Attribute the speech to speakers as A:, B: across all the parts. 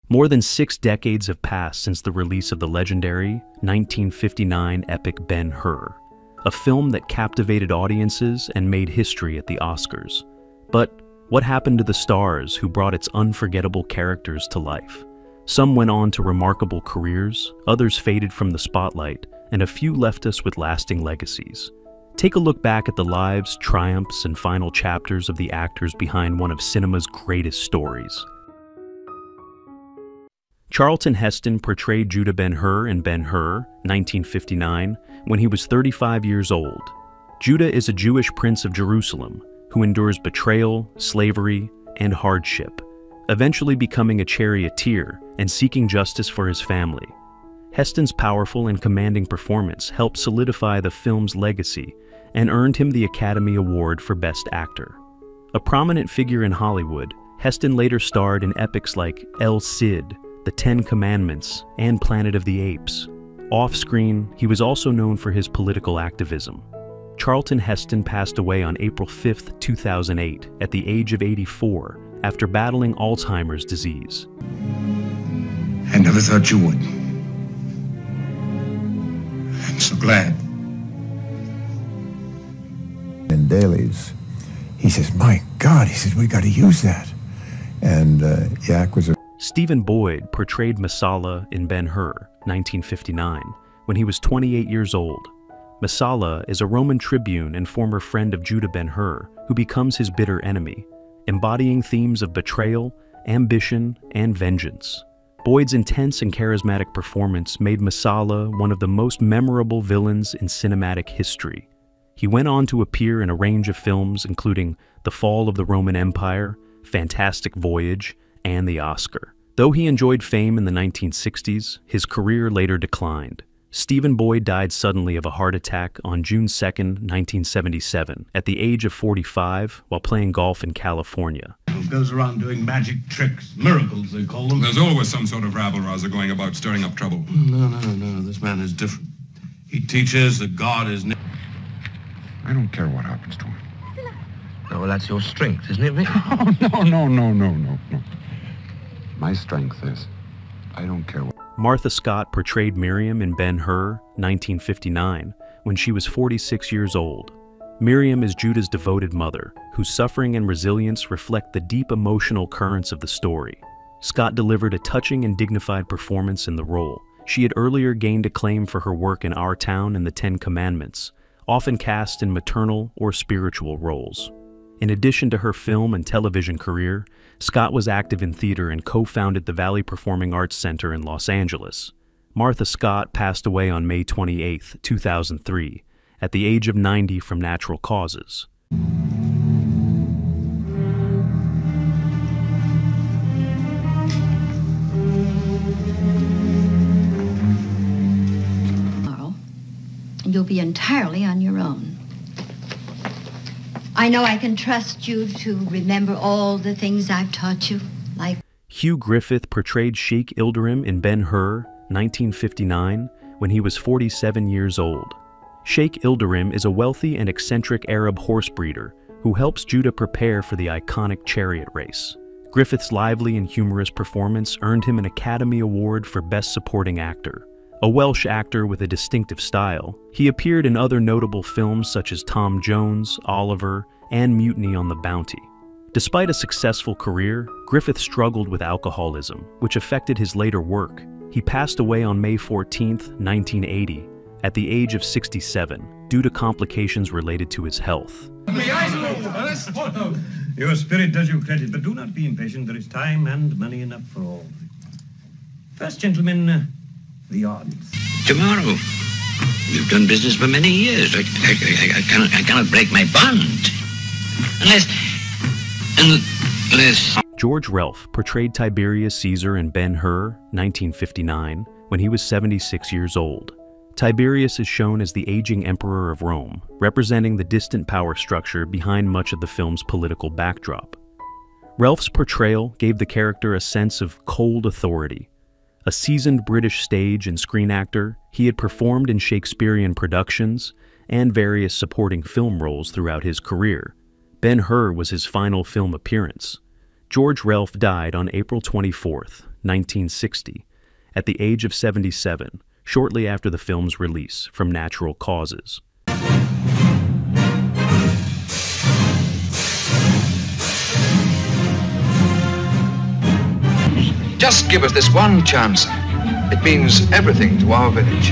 A: More than 6 decades have passed since the release of the legendary 1959 epic Ben-Hur, a film that captivated audiences and made history at the Oscars. But what happened to the stars who brought its unforgettable characters to life? Some went on to remarkable careers, others faded from the spotlight, and a few left us with lasting legacies. Take a look back at the lives, triumphs, and final chapters of the actors behind one of cinema's greatest stories. Charlton Heston portrayed Judah Ben-Hur in Ben-Hur, 1959, when he was 35 years old. Judah is a Jewish prince of Jerusalem who endures betrayal, slavery, and hardship, eventually becoming a charioteer and seeking justice for his family. Heston's powerful and commanding performance helped solidify the film's legacy and earned him the Academy Award for Best Actor. A prominent figure in Hollywood, Heston later starred in epics like El Cid, The Ten Commandments, and Planet of the Apes. Off-screen, he was also known for his political activism. Charlton Heston passed away on April 5, 2008, at the age of 84, after battling Alzheimer's disease.
B: I never thought you would. I'm so glad.
C: In dailies, he says, "My God," he says, "we got to use that." And Yak was a...
A: Stephen Boyd portrayed Messala in Ben-Hur, 1959, when he was 28 years old. Messala is a Roman tribune and former friend of Judah Ben-Hur, who becomes his bitter enemy, embodying themes of betrayal, ambition, and vengeance. Boyd's intense and charismatic performance made Messala one of the most memorable villains in cinematic history. He went on to appear in a range of films including The Fall of the Roman Empire, Fantastic Voyage, and The Oscar. Though he enjoyed fame in the 1960s, his career later declined. Stephen Boyd died suddenly of a heart attack on June 2, 1977, at the age of 45, while playing golf in California.
B: Goes around doing magic tricks, miracles they call them.
D: There's always some sort of rabble-rouser going about stirring up trouble.
B: No, this man is different. He teaches that God is...
D: I don't care what happens to him.
E: Oh, well, that's your strength, isn't it, Vic?
D: Oh, no. My strength is, I don't care what...
A: Martha Scott portrayed Miriam in Ben-Hur, 1959, when she was 46 years old. Miriam is Judah's devoted mother, whose suffering and resilience reflect the deep emotional currents of the story. Scott delivered a touching and dignified performance in the role. She had earlier gained acclaim for her work in Our Town and The Ten Commandments, often cast in maternal or spiritual roles. In addition to her film and television career, Scott was active in theater and co-founded the Valley Performing Arts Center in Los Angeles. Martha Scott passed away on May 28, 2003, at the age of 90 from natural causes.
F: Tomorrow, and you'll be entirely on your own. I know I can trust you to remember all the things I've taught you, like...
A: Hugh Griffith portrayed Sheikh Ilderim in Ben-Hur, 1959, when he was 47 years old. Sheikh Ilderim is a wealthy and eccentric Arab horse breeder who helps Judah prepare for the iconic chariot race. Griffith's lively and humorous performance earned him an Academy Award for Best Supporting Actor. A Welsh actor with a distinctive style, he appeared in other notable films such as Tom Jones, Oliver, and Mutiny on the Bounty. Despite a successful career, Griffith struggled with alcoholism, which affected his later work. He passed away on May 14, 1980, at the age of 67, due to complications related to his health.
B: Your spirit does you credit, but do not be impatient. There is time and money enough for all. First, gentlemen, the odds.
E: Tomorrow. We've done business for many years. I cannot break my bond. Unless...
A: George Relf portrayed Tiberius Caesar in Ben-Hur, 1959, when he was 76 years old. Tiberius is shown as the aging emperor of Rome, representing the distant power structure behind much of the film's political backdrop. Relf's portrayal gave the character a sense of cold authority. A seasoned British stage and screen actor, he had performed in Shakespearean productions and various supporting film roles throughout his career. Ben-Hur was his final film appearance. George Relf died on April 24, 1960, at the age of 77, shortly after the film's release from Natural Causes.
G: Just give us this one chance. It means everything to our village.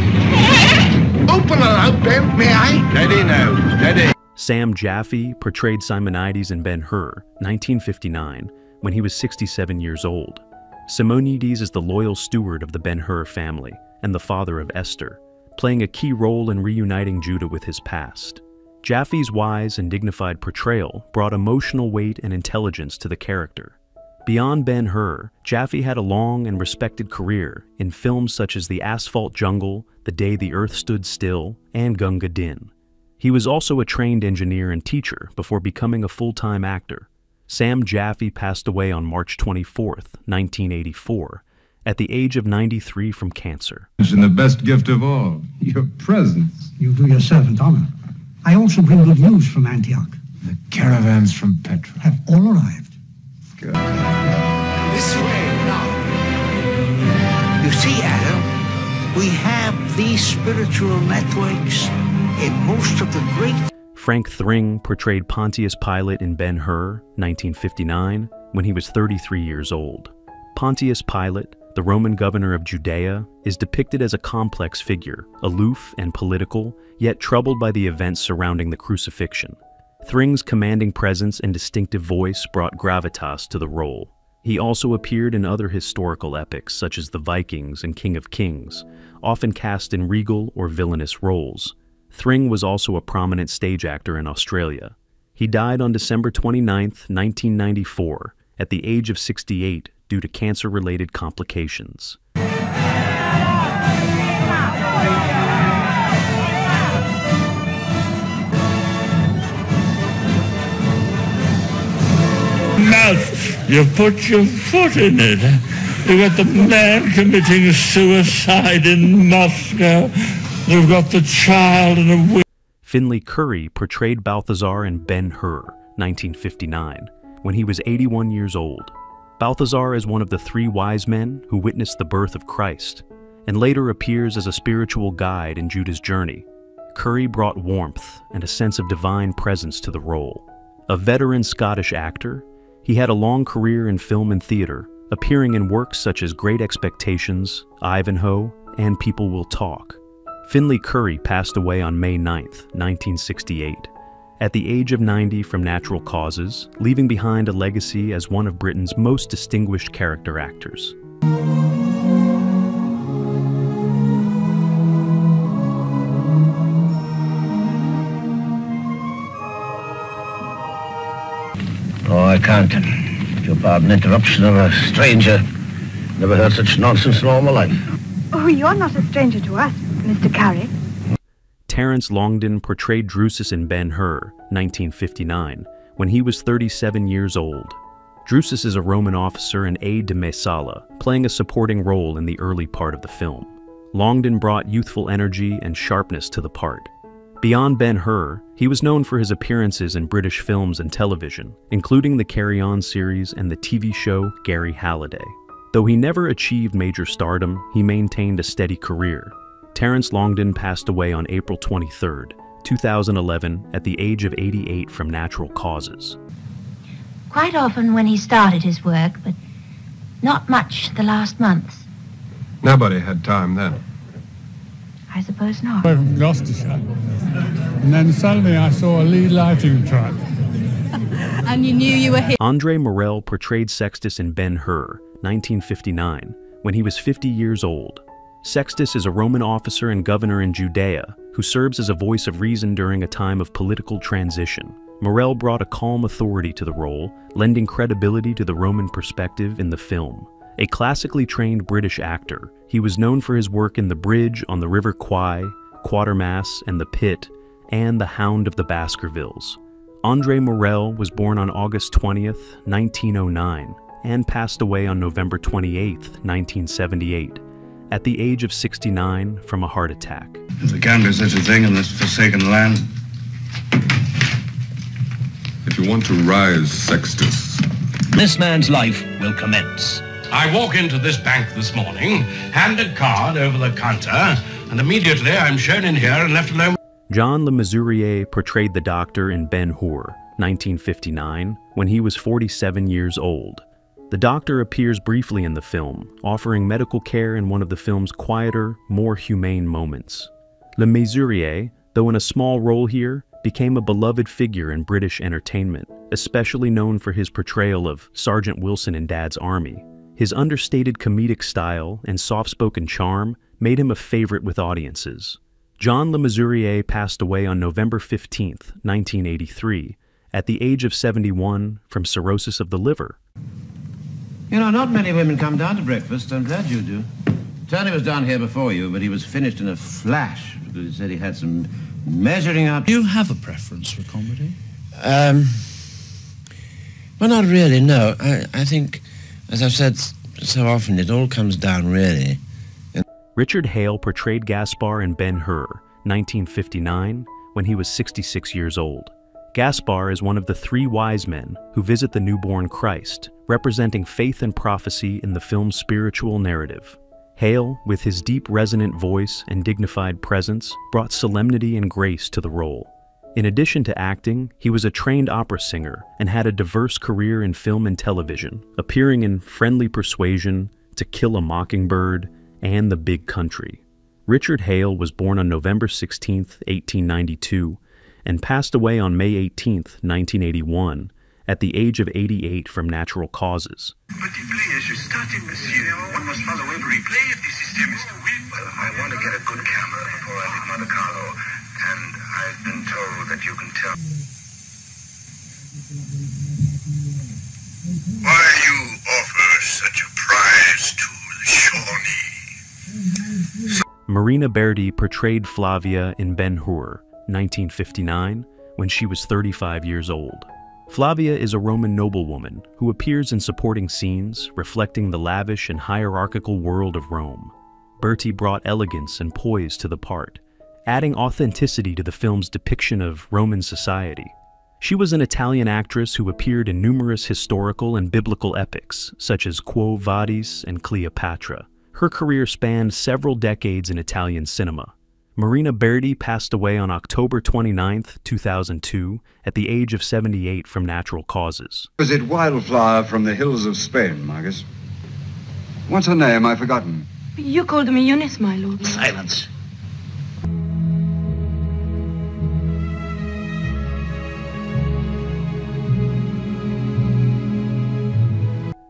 H: Open her out, Ben, may I?
D: Steady now, steady.
A: Sam Jaffe portrayed Simonides in Ben-Hur, 1959, when he was 67 years old. Simonides is the loyal steward of the Ben-Hur family and the father of Esther, playing a key role in reuniting Judah with his past. Jaffe's wise and dignified portrayal brought emotional weight and intelligence to the character. Beyond Ben-Hur, Jaffe had a long and respected career in films such as The Asphalt Jungle, The Day the Earth Stood Still, and Gunga Din. He was also a trained engineer and teacher before becoming a full-time actor. Sam Jaffe passed away on March 24, 1984, at the age of 93 from cancer.
D: And the best gift of all, your presence.
I: You do your servant honor. I also bring good news from Antioch.
C: The caravans from Petra
I: Have all arrived.
C: Good.
H: This way, now. You see, Adam, we have these spiritual networks in most of the great...
A: Frank Thring portrayed Pontius Pilate in Ben-Hur, 1959, when he was 33 years old. Pontius Pilate, the Roman governor of Judea, is depicted as a complex figure, aloof and political, yet troubled by the events surrounding the crucifixion. Thring's commanding presence and distinctive voice brought gravitas to the role. He also appeared in other historical epics such as The Vikings and King of Kings, often cast in regal or villainous roles. Thring was also a prominent stage actor in Australia. He died on December 29, 1994, at the age of 68 due to cancer-related complications.
J: Mouth, you put your foot in it. You've got the man committing suicide in Moscow. You've got the child in a...
A: Finley Curry portrayed Balthazar in Ben-Hur, 1959, when he was 81 years old. Balthazar is one of the three wise men who witnessed the birth of Christ, and later appears as a spiritual guide in Judah's journey. Curry brought warmth and a sense of divine presence to the role. A veteran Scottish actor, he had a long career in film and theater, appearing in works such as Great Expectations, Ivanhoe, and People Will Talk. Finley Curry passed away on May 9, 1968, at the age of 90 from natural causes, leaving behind a legacy as one of Britain's most distinguished character actors.
H: Oh, I can't. If you'll pardon interruption of a stranger. Never heard such nonsense in all my life.
K: Oh, you're not a stranger to us, Mr. Curry.
A: Terence Longden portrayed Drusus in Ben-Hur, 1959, when he was 37 years old. Drusus is a Roman officer and aide to Messala, playing a supporting role in the early part of the film. Longden brought youthful energy and sharpness to the part. Beyond Ben-Hur, he was known for his appearances in British films and television, including the Carry On series and the TV show Gary Halliday. Though he never achieved major stardom, he maintained a steady career. Terence Longden passed away on April 23, 2011, at the age of 88 from natural causes.
F: Quite often when he started his work, but not much the last months.
D: Nobody had time then.
F: I suppose not.
J: Away from Gloucestershire. And then suddenly I saw a lead lighting truck.
K: And you knew you were here.
A: Andre Morel portrayed Sextus in Ben-Hur, 1959, when he was 50 years old. Sextus is a Roman officer and governor in Judea who serves as a voice of reason during a time of political transition. Morel brought a calm authority to the role, lending credibility to the Roman perspective in the film. A classically trained British actor, he was known for his work in The Bridge on the River Kwai, Quatermass and The Pit, and The Hound of the Baskervilles. Andre Morel was born on August 20th, 1909, and passed away on November 28, 1978, at the age of 69 from a heart attack.
E: There can't be such a thing in this forsaken land.
D: If you want to rise, Sextus,
L: This man's life will commence. I walk into this bank this morning, hand a card over the counter, and immediately I'm shown in here and left alone.
A: John Le Mesurier portrayed the Doctor in Ben-Hur, 1959, when he was 47 years old. The Doctor appears briefly in the film, offering medical care in one of the film's quieter, more humane moments. Le Mesurier, though in a small role here, became a beloved figure in British entertainment, especially known for his portrayal of Sergeant Wilson in Dad's Army. His understated comedic style and soft-spoken charm made him a favorite with audiences. John Le Mesurier passed away on November 15, 1983, at the age of 71 from cirrhosis of the liver.
M: You know, not many women come down to breakfast. I'm glad you do. Tony was down here before you, but he was finished in a flash because he said he had some measuring up.
N: Do you have a preference for comedy? Well, not really, no. I think, as I've said so often, it all comes down really.
A: Richard Hale portrayed Gaspar in Ben-Hur, 1959, when he was 66 years old. Gaspar is one of the three wise men who visit the newborn Christ, representing faith and prophecy in the film's spiritual narrative. Hale, with his deep resonant voice and dignified presence, brought solemnity and grace to the role. In addition to acting, he was a trained opera singer and had a diverse career in film and television, appearing in Friendly Persuasion, To Kill a Mockingbird, and The Big Country. Richard Hale was born on November 16, 1892, and passed away on May 18, 1981, at the age of 88 from natural causes.
O: But the players are starting, monsieur. One must follow every play if the system is to win. Well, I want to get a good camera before I leave Monte Carlo, and I've been told that you can tell. Why you offer such a prize to the Shawnee?
A: Marina Berti portrayed Flavia in Ben-Hur, 1959, when she was 35 years old. Flavia is a Roman noblewoman who appears in supporting scenes reflecting the lavish and hierarchical world of Rome. Berti brought elegance and poise to the part, adding authenticity to the film's depiction of Roman society. She was an Italian actress who appeared in numerous historical and biblical epics, such as Quo Vadis and Cleopatra. Her career spanned several decades in Italian cinema. Marina Berti passed away on October 29, 2002, at the age of 78 from natural causes.
D: Was it Wildflower from the hills of Spain, Marcus? What's her name? I've forgotten.
K: You called me Eunice, my lord.
E: Silence.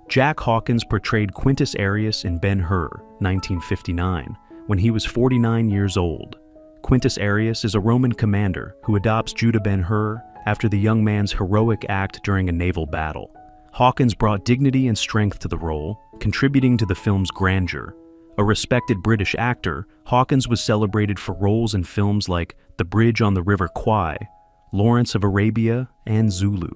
A: Jack Hawkins portrayed Quintus Arrius in Ben-Hur, 1959, when he was 49 years old. Quintus Arrius is a Roman commander who adopts Judah Ben-Hur after the young man's heroic act during a naval battle. Hawkins brought dignity and strength to the role, contributing to the film's grandeur. A respected British actor, Hawkins was celebrated for roles in films like The Bridge on the River Kwai, Lawrence of Arabia, and Zulu.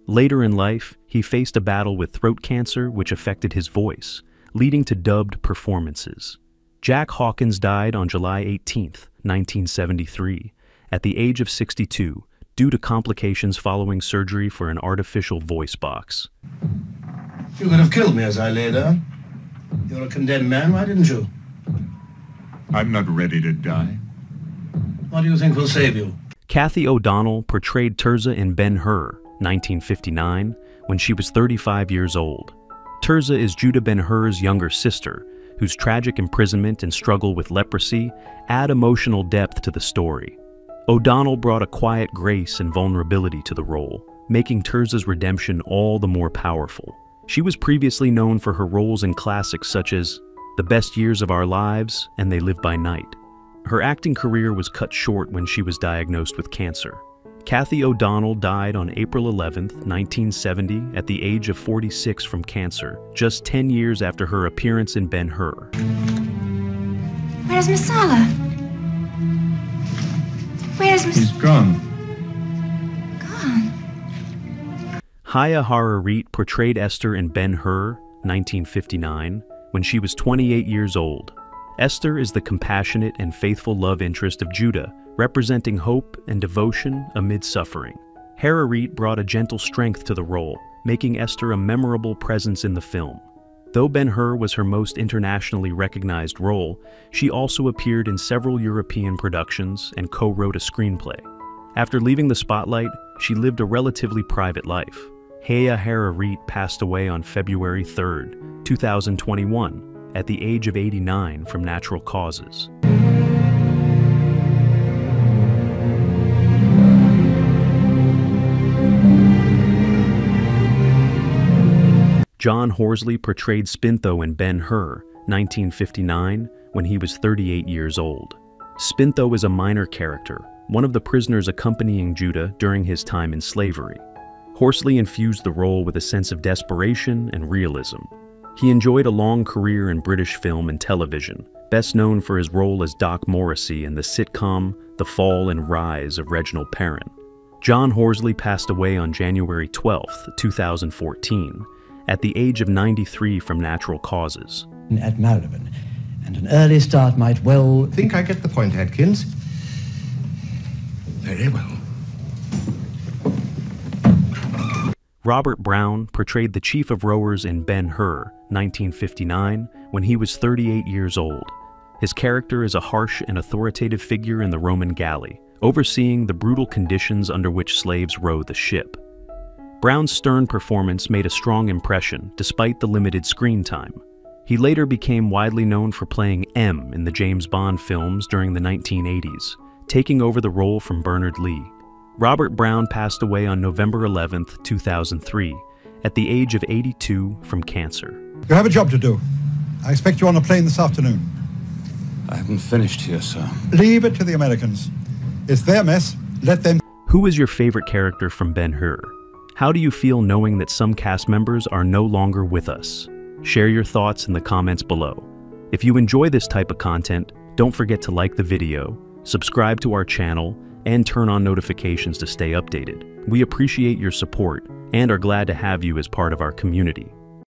A: Later in life, he faced a battle with throat cancer which affected his voice, leading to dubbed performances. Jack Hawkins died on July 18, 1973, at the age of 62, due to complications following surgery for an artificial voice box.
P: You could have killed me as I lay there. You're a condemned man, why didn't you?
D: I'm not ready to die.
P: What do you think will save you?
A: Kathy O'Donnell portrayed Tirzah in Ben-Hur, 1959, when she was 35 years old. Tirzah is Judah Ben-Hur's younger sister, whose tragic imprisonment and struggle with leprosy add emotional depth to the story. O'Donnell brought a quiet grace and vulnerability to the role, making Tirzah's redemption all the more powerful. She was previously known for her roles in classics such as The Best Years of Our Lives and They Live by Night. Her acting career was cut short when she was diagnosed with cancer. Kathy O'Donnell died on April 11, 1970, at the age of 46 from cancer, just 10 years after her appearance in Ben-Hur.
F: Where's Masala? Where's Miss...
P: He's gone.
F: Gone?
A: Haya Hararit portrayed Esther in Ben-Hur, 1959, when she was 28 years old. Esther is the compassionate and faithful love interest of Judah, representing hope and devotion amid suffering. Hararit brought a gentle strength to the role, making Esther a memorable presence in the film. Though Ben-Hur was her most internationally recognized role, she also appeared in several European productions and co-wrote a screenplay. After leaving the spotlight, she lived a relatively private life. Heya Harareet passed away on February 3, 2021, at the age of 89 from natural causes. John Horsley portrayed Spintho in Ben-Hur, 1959, when he was 38 years old. Spintho is a minor character, one of the prisoners accompanying Judah during his time in slavery. Horsley infused the role with a sense of desperation and realism. He enjoyed a long career in British film and television, best known for his role as Doc Morrissey in the sitcom The Fall and Rise of Reginald Perrin. John Horsley passed away on January 12, 2014, at the age of 93 from natural causes.
Q: At Marylebone, and an early start might well...
P: Think I get the point, Atkins. Very well.
A: Robert Brown portrayed the chief of rowers in Ben-Hur, 1959, when he was 38 years old. His character is a harsh and authoritative figure in the Roman galley, overseeing the brutal conditions under which slaves row the ship. Brown's stern performance made a strong impression despite the limited screen time. He later became widely known for playing M in the James Bond films during the 1980s, taking over the role from Bernard Lee. Robert Brown passed away on November 11, 2003, at the age of 82 from cancer.
R: You have a job to do. I expect you on a plane this afternoon.
D: I haven't finished here, sir.
R: Leave it to the Americans. It's their mess. Let them...
A: Who is your favorite character from Ben-Hur? How do you feel knowing that some cast members are no longer with us? Share your thoughts in the comments below. If you enjoy this type of content, don't forget to like the video, subscribe to our channel, and turn on notifications to stay updated. We appreciate your support and are glad to have you as part of our community.